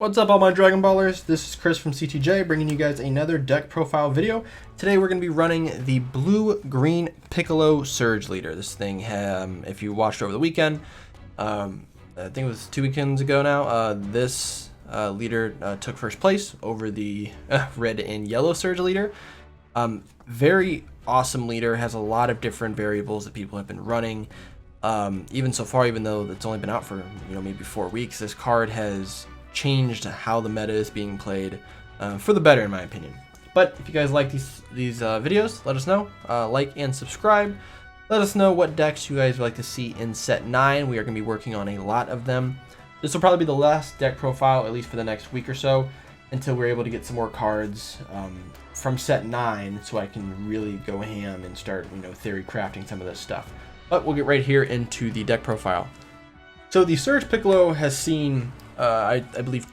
What's up, all my Dragon Ballers? This is Chris from CTJ bringing you guys another deck profile video. Today we're going to be running the blue-green Piccolo Surge Leader. This thing, if you watched over the weekend, I think it was 2 weekends ago now, this leader took first place over the red and yellow Surge Leader. Very awesome leader, has a lot of different variables that people have been running. Even so far, even though it's only been out for maybe 4 weeks, this card has changed how the meta is being played for the better, in my opinion. But if you guys like these videos, let us know. Like and subscribe. Let us know what decks you guys would like to see in set 9. We are going to be working on a lot of them. This will probably be the last deck profile, at least for the next week or so, until we're able to get some more cards from set 9, so I can really go ham and start theory crafting some of this stuff. But we'll get right here into the deck profile. So the Surge Piccolo has seen I believe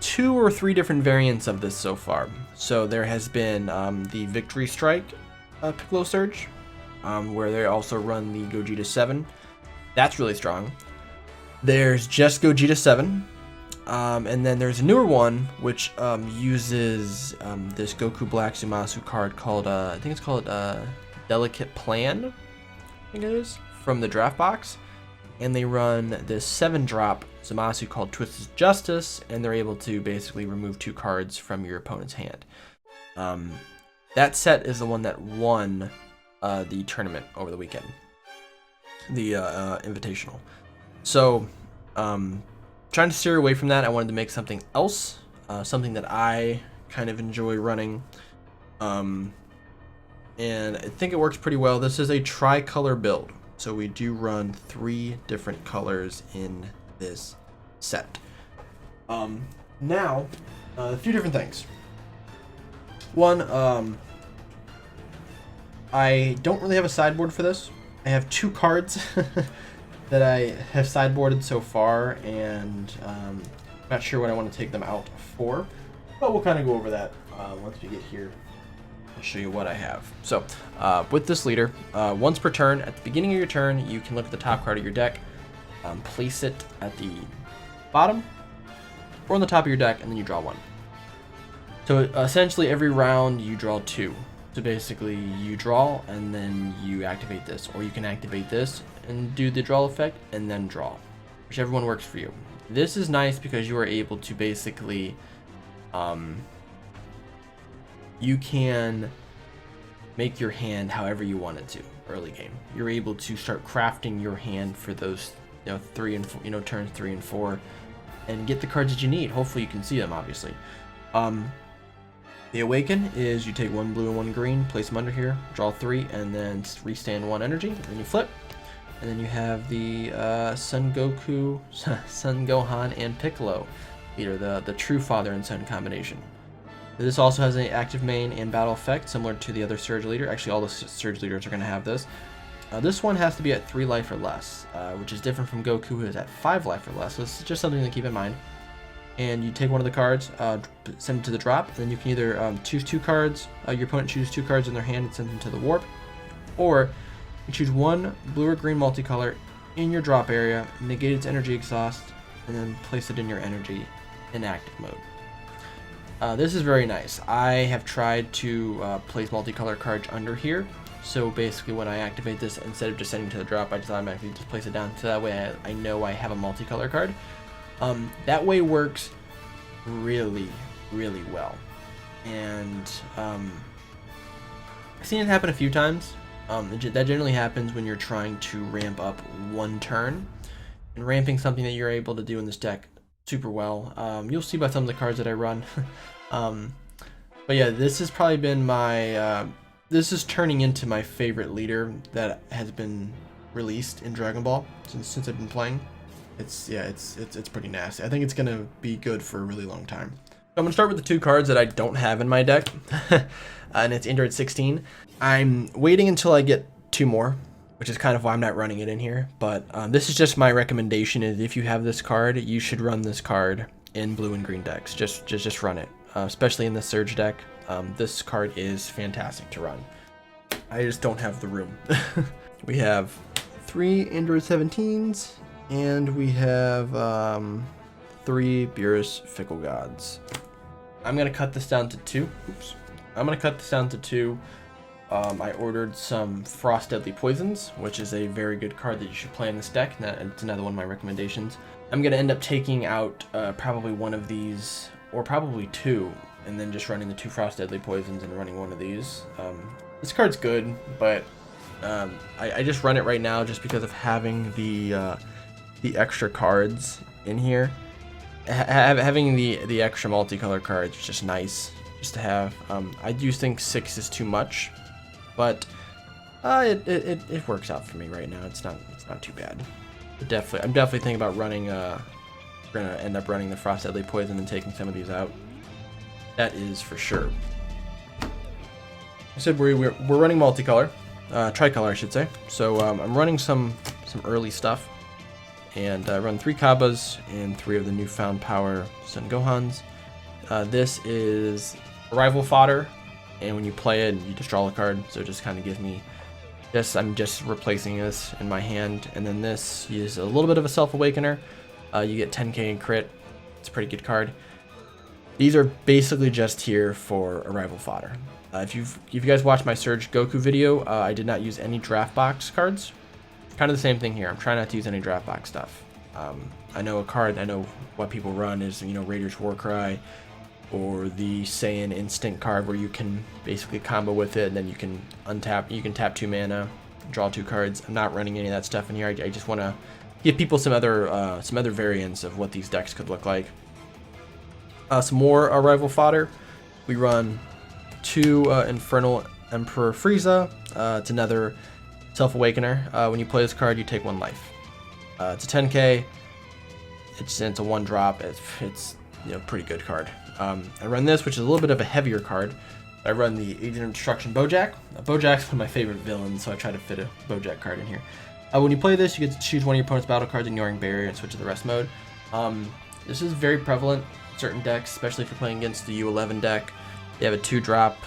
2 or 3 different variants of this so far. So there has been the Victory Strike Piccolo Surge, where they also run the Gogeta 7. That's really strong. There's just Gogeta 7. And then there's a newer one which uses this Goku Black Zamasu card called, I think it's called Delicate Plan, I think it is, from the draft box. And they run this 7-drop Zamasu called Twisted Justice, and they're able to basically remove 2 cards from your opponent's hand. That set is the one that won the tournament over the weekend, the Invitational. So, trying to steer away from that, I wanted to make something else, something that I kind of enjoy running, and I think it works pretty well. This is a tri-color build. So we do run 3 different colors in this set. Now, a few different things. One, I don't really have a sideboard for this. I have 2 cards that I have sideboarded so far, and not sure what I want to take them out for. But we'll kind of go over that once we get here. I'll show you what I have. So, with this leader, once per turn, at the beginning of your turn, you can look at the top card of your deck, place it at the bottom or on the top of your deck, and then you draw 1. So, essentially, every round you draw 2. So, basically, you draw and then you activate this, or you can activate this and do the draw effect and then draw, whichever one works for you. This is nice because you are able to basically you can make your hand however you want it to early game. You're able to start crafting your hand for those 3 and 4, turns 3 and 4, and get the cards that you need. Hopefully you can see them, obviously. The Awaken is you take 1 blue and 1 green, place them under here, draw 3, and then restand 1 energy, and then you flip. And then you have the Son Goku, Son Gohan, and Piccolo leader, the true father and son combination. This also has an active main and battle effect similar to the other Surge Leader. Actually, all the Surge Leaders are going to have this. This one has to be at 3 life or less, which is different from Goku, who is at 5 life or less. So this is just something to keep in mind. And you take one of the cards, send it to the drop, and then you can either choose 2 cards. Your opponent chooses 2 cards in their hand and sends them to the warp. Or you choose 1 blue or green multicolor in your drop area, negate its energy exhaust, and then place it in your energy in active mode. This is very nice. I have tried to place multicolor cards under here. So basically when I activate this, instead of just sending it to the drop, I just automatically just place it down. So that way I know I have a multicolor card. That way works really, really well. And I've seen it happen a few times. That generally happens when you're trying to ramp up 1 turn. And ramping something that you're able to do in this deck super well. You'll see by some of the cards that I run. But yeah, this has probably been my this is turning into my favorite leader that has been released in Dragon Ball since I've been playing. It's pretty nasty. I think it's gonna be good for a really long time. So I'm gonna start with the 2 cards that I don't have in my deck, and it's Android 16. I'm waiting until I get 2 more, which is kind of why I'm not running it in here. But this is just my recommendation: is if you have this card, you should run this card in blue and green decks. Just run it, especially in the Surge deck. This card is fantastic to run. I just don't have the room. We have 3 Android 17s, and we have 3 Beerus Fickle Gods. I'm gonna cut this down to 2. Oops. I'm gonna cut this down to 2. I ordered some Frost Deadly Poisons, which is a very good card that you should play in this deck. It's another one of my recommendations. I'm gonna end up taking out probably one of these, or probably 2, and then just running the 2 Frost Deadly Poisons and running one of these. This card's good, but I just run it right now just because of having the extra cards in here. Having the extra multicolor cards is just nice just to have. I do think 6 is too much, but it works out for me right now. It's not too bad. I'm definitely thinking about running. We're gonna end up running the Frost Deadly Poison and taking some of these out. That is for sure. I said we're running multicolor, tricolor I should say. So I'm running some early stuff, and I run 3 Kabbas and 3 of the newfound power Son Gohans. This is Arrival Fodder, and when you play it, you just draw a card. So it just kind of gives me. I'm just replacing this in my hand, and then this is a little bit of a Self-Awakener. You get 10k in crit. It's a pretty good card. These are basically just here for Arrival Fodder. If you guys watched my Surge Goku video, I did not use any draft box cards. Kind of the same thing here. I'm trying not to use any draft box stuff. I know what people run is, Raider's Warcry, or the Saiyan Instinct card where you can basically combo with it, and then you can tap 2 mana, draw 2 cards. I'm not running any of that stuff in here. I just want to give people some other variants of what these decks could look like. Some more Arrival Fodder. We run 2 Infernal Emperor Frieza. It's another Self-Awakener. When you play this card, you take 1 life. It's a 10k. It's a 1-drop. It's pretty good card. I run this, which is a little bit of a heavier card. I run the Agent of Destruction Bojack. Bojack's one of my favorite villains, so I try to fit a Bojack card in here. When you play this, you get to choose one of your opponent's battle cards, ignoring barrier, and switch to the rest mode. This is very prevalent in certain decks, especially if you're playing against the U11 deck. They have a 2-drop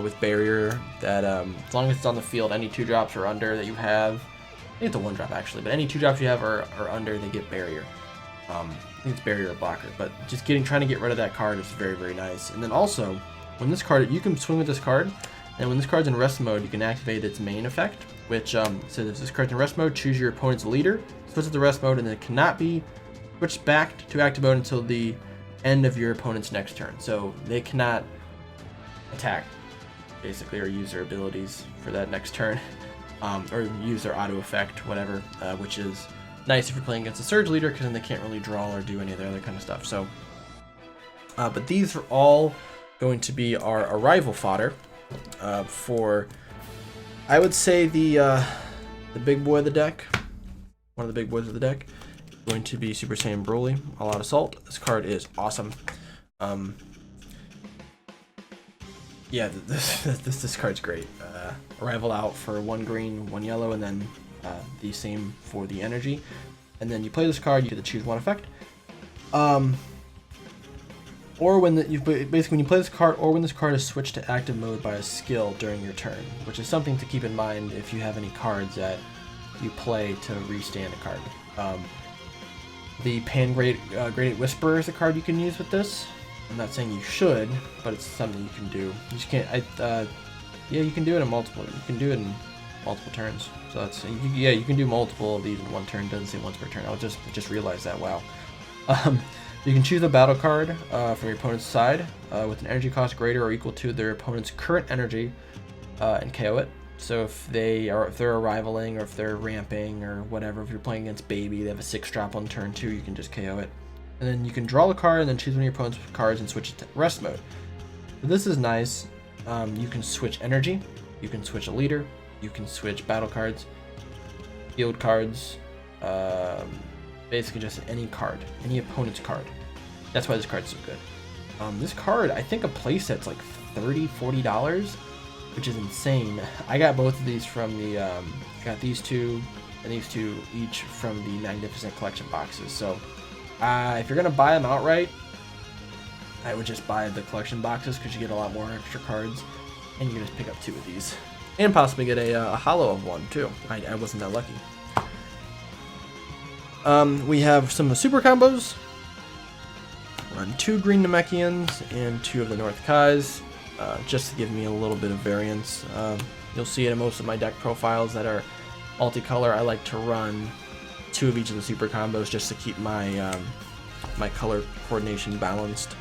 with barrier that, as long as it's on the field, any 2-drops or under that you have, I think it's a 1-drop actually, but any 2-drops you have are under, they get barrier. I think it's barrier or blocker, but just trying to get rid of that card is very, very nice. And then also, when this card, you can swing with this card, and when this card's in rest mode, you can activate its main effect, which says if this card's in rest mode, choose your opponent's leader, switch to rest mode, and it cannot be switched back to active mode until the end of your opponent's next turn. So they cannot attack, basically, or use their abilities for that next turn, or use their auto effect, whatever, which is nice if you're playing against a Surge leader, because then they can't really draw or do any of the other kind of stuff. So, but these are all going to be our Arrival Fodder for, I would say, the big boy of the deck. One of the big boys of the deck. Going to be Super Saiyan Broly, All Out Assault. This card is awesome. Yeah, this card's great. Arrival out for 1 green, 1 yellow, and then the same for the energy. And then you play this card, you get to choose 1 effect. Or when you play this card, or when this card is switched to active mode by a skill during your turn, which is something to keep in mind if you have any cards that you play to restand a card. The Gradient Whisperer is a card you can use with this. I'm not saying you should, but it's something you can do. You just can't. Yeah, you can do it in multiple. You can do it in multiple turns. So that's you can do multiple of these in 1 turn. It doesn't say once per turn. I just realized that. Wow. You can choose a battle card from your opponent's side with an energy cost greater or equal to their opponent's current energy, and KO it. So if they're arrivaling, or if they're ramping, or whatever, if you're playing against Baby, they have a 6-drop on turn 2, you can just KO it. And then you can draw a card and then choose one of your opponent's cards and switch it to rest mode. So this is nice. You can switch energy, you can switch a leader, you can switch battle cards, field cards, basically just any card, any opponent's card. That's why this card's so good. This card, I think a playset's like $30-$40, which is insane. I got both of these from the, got these 2 and these 2 each from the Magnificent Collection boxes. So if you're gonna buy them outright, I would just buy the collection boxes because you get a lot more extra cards, and you can just pick up 2 of these, and possibly get a holo of 1 too. I wasn't that lucky. We have some super combos. Run 2 green Namekians and 2 of the North Kais, just to give me a little bit of variance. You'll see it in most of my deck profiles that are multicolor. I like to run 2 of each of the super combos just to keep my my color coordination balanced.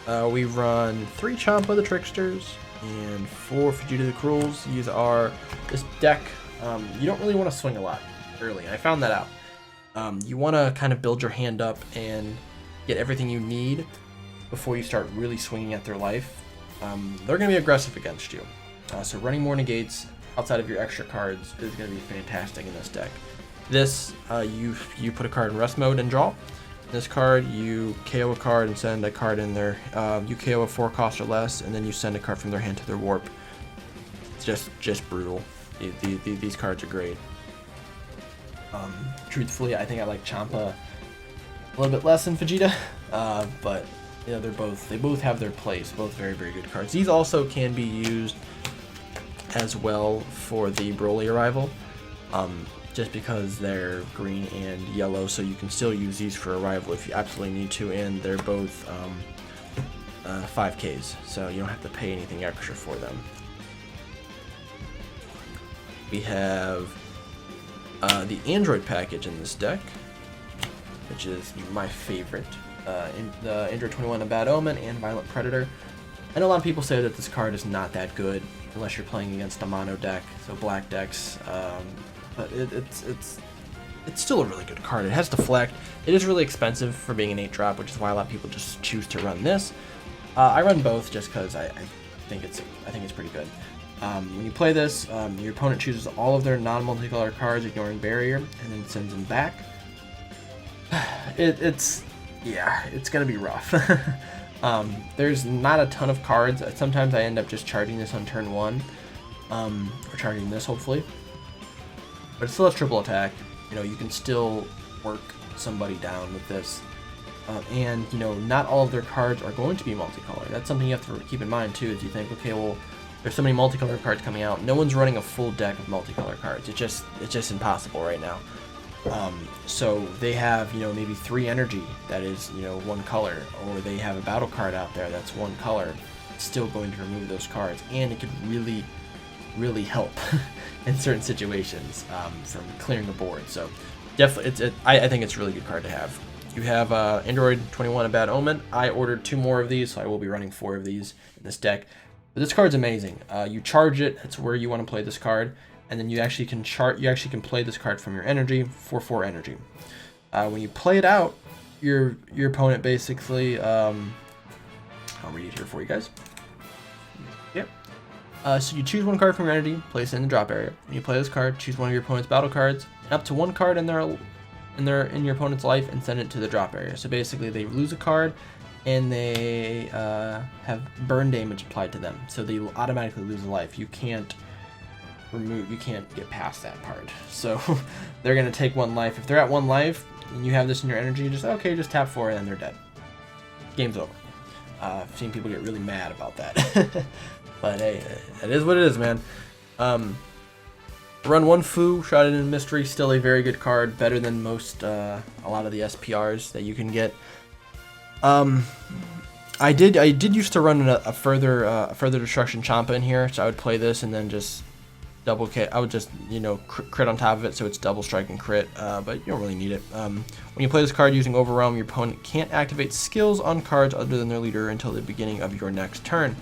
We run 3 Champa the Tricksters and 4 Fujita the Cruels. This deck, you don't really want to swing a lot early. I found that out. You want to kind of build your hand up and get everything you need before you start really swinging at their life. They're going to be aggressive against you. So running more negates outside of your extra cards is going to be fantastic in this deck. This, you put a card in rest mode and draw. This card, you KO a card and send a card in there. You KO a 4 cost or less, and then you send a card from their hand to their warp. It's just brutal. These cards are great. Truthfully, I think I like Champa a little bit less than Vegeta, but you know, they both have their place. Both very, very good cards. These also can be used as well for the Broly arrival, just because they're green and yellow, so you can still use these for arrival if you absolutely need to, and they're both 5Ks, so you don't have to pay anything extra for them. We have the Android package in this deck, which is my favorite. The Android 21, A Bad Omen, and Violent Predator. I know a lot of people say that this card is not that good unless you're playing against a mono deck, so black decks. But it's still a really good card. It has Deflect. It is really expensive for being an 8-drop, which is why a lot of people just choose to run this. I run both just because I think it's pretty good. When you play this, your opponent chooses all of their non-multicolor cards, ignoring barrier, and then sends them back. It's gonna be rough. There's not a ton of cards. Sometimes I end up just charging this on turn 1, or charging this hopefully. But it still has triple attack. You know, you can still work somebody down with this. And, you know, not all of their cards are going to be multicolor. That's something you have to keep in mind, too, is you think, okay, well, there's so many multicolor cards coming out. No one's running a full deck of multicolor cards. It's just impossible right now. So they have, you know, maybe 3 energy that is, you know, 1 color, or they have a battle card out there that's 1 color. It's still going to remove those cards, and it could really, really help in certain situations from clearing the board. So definitely, I think it's a really good card to have. You have Android 21, A Bad Omen. I ordered 2 more of these, so I will be running 4 of these in this deck. But this card's amazing. You charge it. That's where you want to play this card, and then you actually can play this card from your energy for 4 energy. When you play it out, your opponent basically, I'll read it here for you guys. Yep. So you choose 1 card from your energy, place it in the drop area. When you play this card, choose one of your opponent's battle cards, and up to 1 card in your opponent's life, and send it to the drop area. So basically, they lose a card, and they have burn damage applied to them, so they will automatically lose a life. You can't get past that part. So they're gonna take 1 life. If they're at 1 life and you have this in your energy, just tap 4 and then they're dead. Game's over. I've seen people get really mad about that. But hey, it is what it is, man. Run 1 Fu, Shrouded in Mystery, still a very good card, better than most a lot of the SPRs that you can get. I did used to run a further destruction Champa in here, so I would play this and then just double K. I would just, you know, crit on top of it, so it's double strike and crit, but you don't really need it. When you play this card using Overwhelm, your opponent can't activate skills on cards other than their leader until the beginning of your next turn.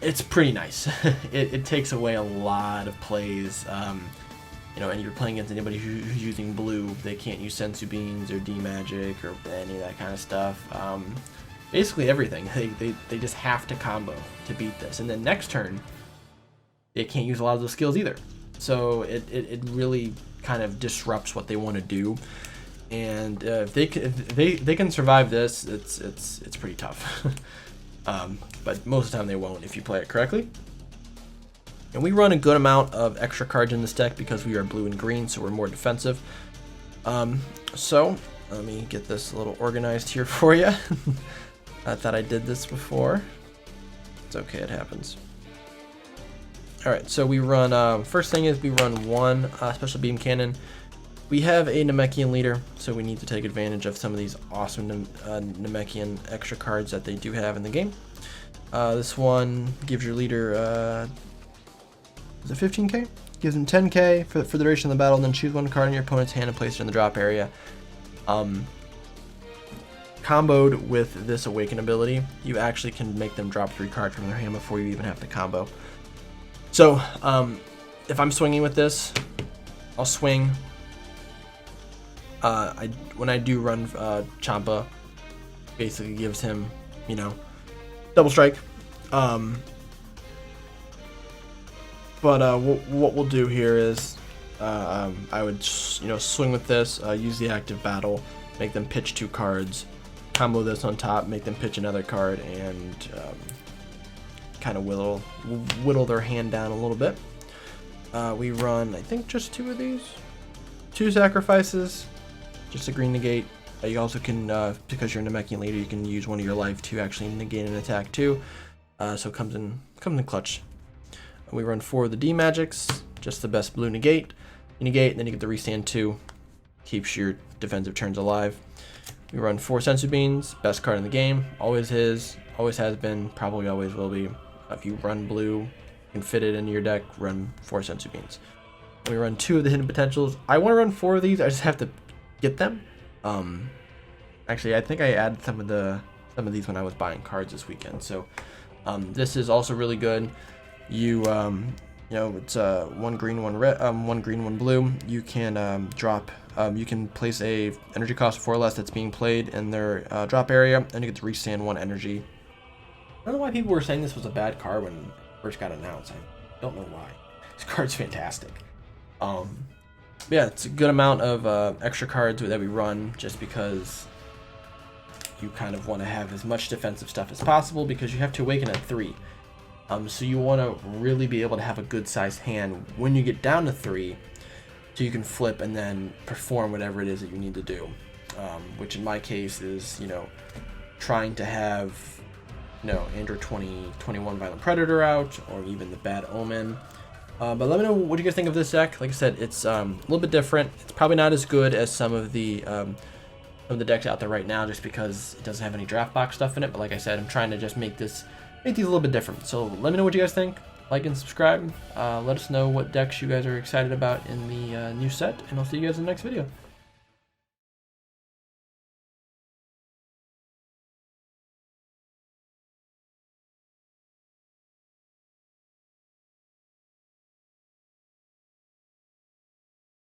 It's pretty nice. It takes away a lot of plays. You know, and you're playing against anybody who's using blue, they can't use Sensu Beans or D-Magic or any of that kind of stuff. Basically everything. They just have to combo to beat this. And then next turn, they can't use a lot of those skills either. So it really kind of disrupts what they want to do. And if they can survive this, it's pretty tough. But most of the time they won't if you play it correctly. And we run a good amount of extra cards in this deck because we are blue and green, so we're more defensive. So let me get this a little organized here for you. I thought I did this before. It's okay, it happens. Alright, so we run, first thing is we run 1 Special Beam Cannon. we have a Namekian leader, so we need to take advantage of some of these awesome Namekian extra cards that they do have in the game. This one gives your leader, is it 15k? Gives him 10k for the duration of the battle, and then choose one card in your opponent's hand and place it in the drop area. Comboed with this Awaken ability, you actually can make them drop 3 cards from their hand before you even have to combo. So, if I'm swinging with this, I'll swing. When I do run Champa, basically gives him, you know, double strike. But what we'll do here is, I would, you know, swing with this, use the active battle, make them pitch 2 cards, combo this on top, make them pitch another card, and kind of whittle their hand down a little bit. We run, I think, just 2 of these, 2 sacrifices, just a green negate. You also can, because you're a Namekian leader, you can use one of your life to actually negate an attack too. So it comes in clutch. We run 4 of the D magics, just the best blue negate. You negate, and then you get the restand 2, keeps your defensive turns alive. We run 4 sensu beans, best card in the game, always is, always has been, probably always will be. If you run blue, you can fit it into your deck, run 4 sensu beans. And we run 2 of the hidden potentials. I want to run 4 of these, I just have to get them. Actually, I think I added some of these when I was buying cards this weekend. So this is also really good. You know, it's 1 green, 1 red, 1 green, 1 blue. You can drop. You can place a energy cost 4 or less that's being played in their drop area, and you get to restand 1 energy. I don't know why people were saying this was a bad card when it first got announced. I don't know why. This card's fantastic. Yeah, it's a good amount of extra cards that we run just because you kind of want to have as much defensive stuff as possible because you have to awaken at 3. So you want to really be able to have a good sized hand when you get down to 3 so you can flip and then perform whatever it is that you need to do. Which in my case is, you know, trying to have, you know, Android 2021 Violent Predator out, or even the Bad Omen. But let me know what you guys think of this deck. Like I said, it's a little bit different. It's probably not as good as some of the decks out there right now, just because it doesn't have any draft box stuff in it. But like I said, I'm trying to just make these a little bit different. So let me know what you guys think. Like and subscribe. Let us know what decks you guys are excited about in the new set, and I'll see you guys in the next video.